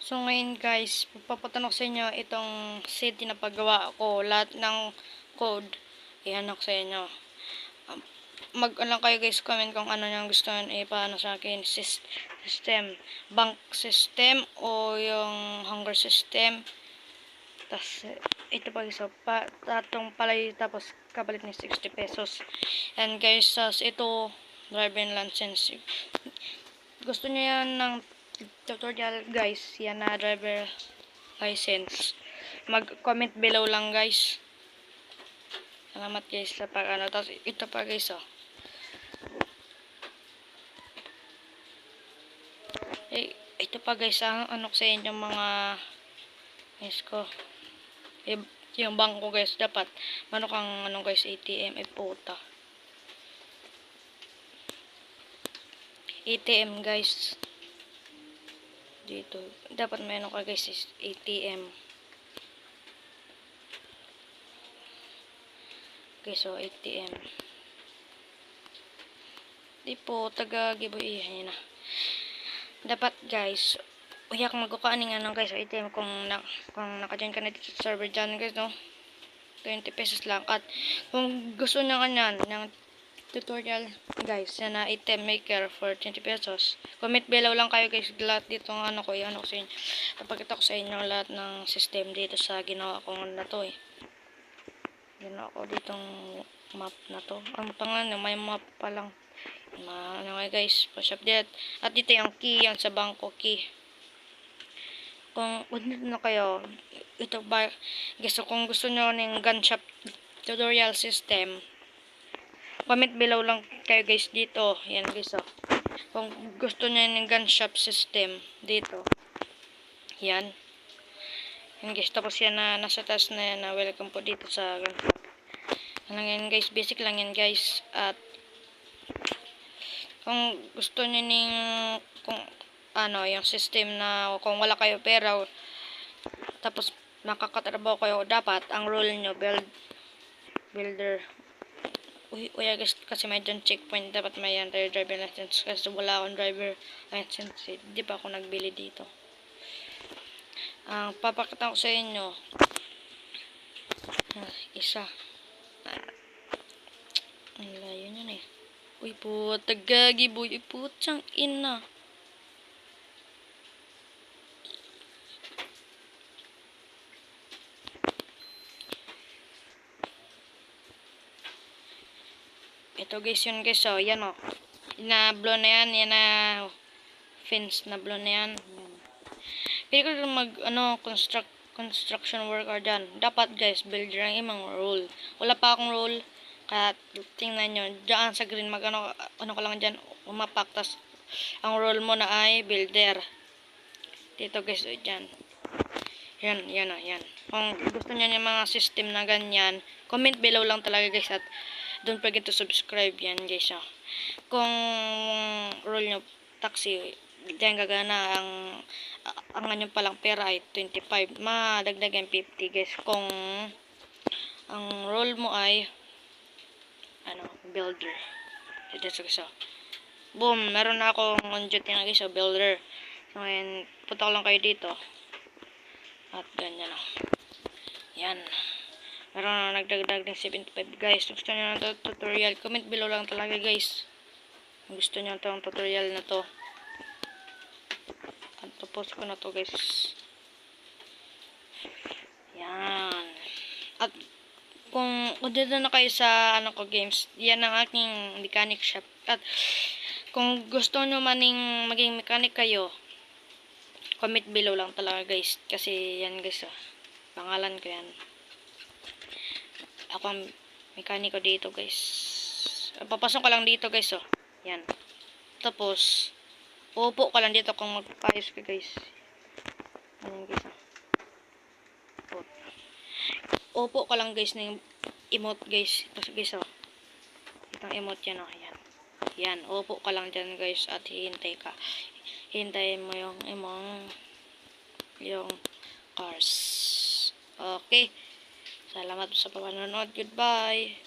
So ngayon guys, papatanong sa inyo itong city na paggawa ko, lahat ng code, ihanok sa inyo. Mag-ano kayo guys, comment kung ano yung gusto nyo ipaano sa akin, system, bank system o yung hunger system. Tapos, ito pa guys, tatong palay, tapos kapalit ni 60 pesos. And guys, ito, driving license. Gusto nyo yan ng tutorial guys, yan na driver license. Mag-comment below lang guys. Salamat guys sa pag-ano. Tapos ito pa guys ito pa guys ang ano sa inyo mga guys ko. Yung bangko guys dapat kang ano guys ATM puta. ATM guys. Dito dapat may ano ka guys ATM. Okay, so ATM. Di po taga giveaway na. Dapat guys, uyak magkukaaning ano guys ATM kung naka-join ka na dito sa server dyan guys no. 20 pesos lang. At kung gusto nyo kanyan ng tutorial guys yan na item maker for 20 pesos. Comment below lang kayo guys lahat dito ng ano ko ano ko sa inyo. Papakita ko sa inyo lahat ng system dito sa ginawa ko na to ginawa ko ditong map na to. Ang pangalan may map pa lang. Ano guys, pa-shop dito. At dito yung key, yung sa bangko key. Kung na kayo, ito ba guys, kung gusto nyo ng gun shop tutorial system, comment below lang kayo guys dito. Yan guys kung gusto nyo ng gun shop system dito. Yan. Yan guys, tapos yan na nasa taas na yan na welcome po dito sa gun shop. Ano yan guys, basic lang yan guys. At kung gusto niyo ning kung ano yung system na kung wala kayo pera tapos nakakatrabaho kayo dapat ang role nyo builder. Uy guys kasi may dyan checkpoint dapat may yan driver license kasi wala akong driver license hindi pa ako nagbili dito. Ang papakita ko sa inyo isa ang layo nyo uy po, tagagi boy. Uy po, tsang ina. Ito guys yun guys yan na-blow na yan. Yan na fence na blow na yan. Pili ko mag construction worker dyan. Dapat guys, builder ang imang role. Wala pa akong role. Kaya tingnan nyo, dyan sa green ano ka lang dyan, umapak, tas ang role mo na ay builder. Dito guys, dyan. Yan. Kung gusto nyo yung mga system na ganyan, comment below lang talaga guys at don't forget to subscribe yan guys. Kung role nyo taxi, dyan gagana ang ganyan palang pera ay 25, madagdagan 50 guys. Kung ang role mo ay builder. Ito guys boom, meron na akong on duty na guys builder. So ngayon, punta ko lang kayo dito. At ganyan yan. Meron na nagdagdag ng 75 guys. Gusto nyo na tutorial, comment below lang talaga guys. Kung gusto nyo itong tutorial na to. At post ko na to guys. Yan. At kung dito na kayo sa ko games, yan ang aking mechanic shop. At kung gusto nyo maning maging mechanic kayo, comment below lang talaga guys. Kasi yan guys pangalan ko yan. Ako ang mekaniko dito guys. Papasok ka lang dito guys yan. Tapos uupo ka lang dito kung magpapayos ka guys. Ayan guys upo ka lang guys ng emote guys. Ito guys itong emote yan yan, upo ka lang dyan guys at hintayin mo yung cars. Okay, salamat sa panonood, goodbye.